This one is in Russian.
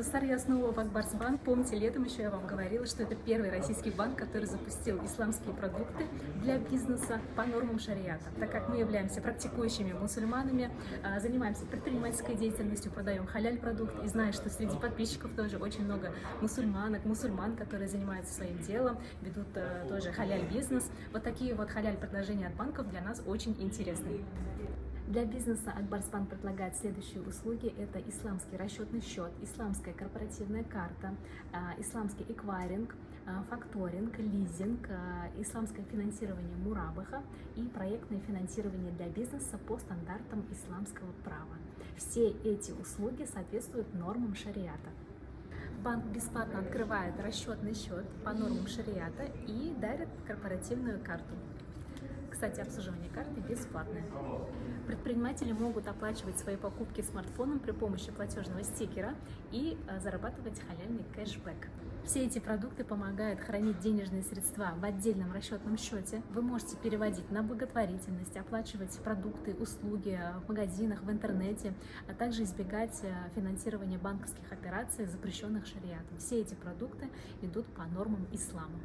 Достар, я снова в Акбарсбанк. Помните, летом еще я вам говорила, что это первый российский банк, который запустил исламские продукты для бизнеса по нормам шариата. Так как мы являемся практикующими мусульманами, занимаемся предпринимательской деятельностью, продаем халяль-продукт, и знаю, что среди подписчиков тоже очень много мусульманок, мусульман, которые занимаются своим делом, ведут тоже халяль-бизнес. Вот такие вот халяль-предложения от банков для нас очень интересны. Для бизнеса Акбарсбанк предлагает следующие услуги. Это исламский расчетный счет, исламская корпоративная карта, исламский эквайринг, факторинг, лизинг, исламское финансирование мурабаха и проектное финансирование для бизнеса по стандартам исламского права. Все эти услуги соответствуют нормам шариата. Банк бесплатно открывает расчетный счет по нормам шариата и дарит корпоративную карту. Кстати, обслуживание карты бесплатное. Предприниматели могут оплачивать свои покупки смартфоном при помощи платежного стикера и зарабатывать халяльный кэшбэк. Все эти продукты помогают хранить денежные средства в отдельном расчетном счете. Вы можете переводить на благотворительность, оплачивать продукты, услуги в магазинах, в интернете, а также избегать финансирования банковских операций, запрещенных шариатом. Все эти продукты идут по нормам ислама.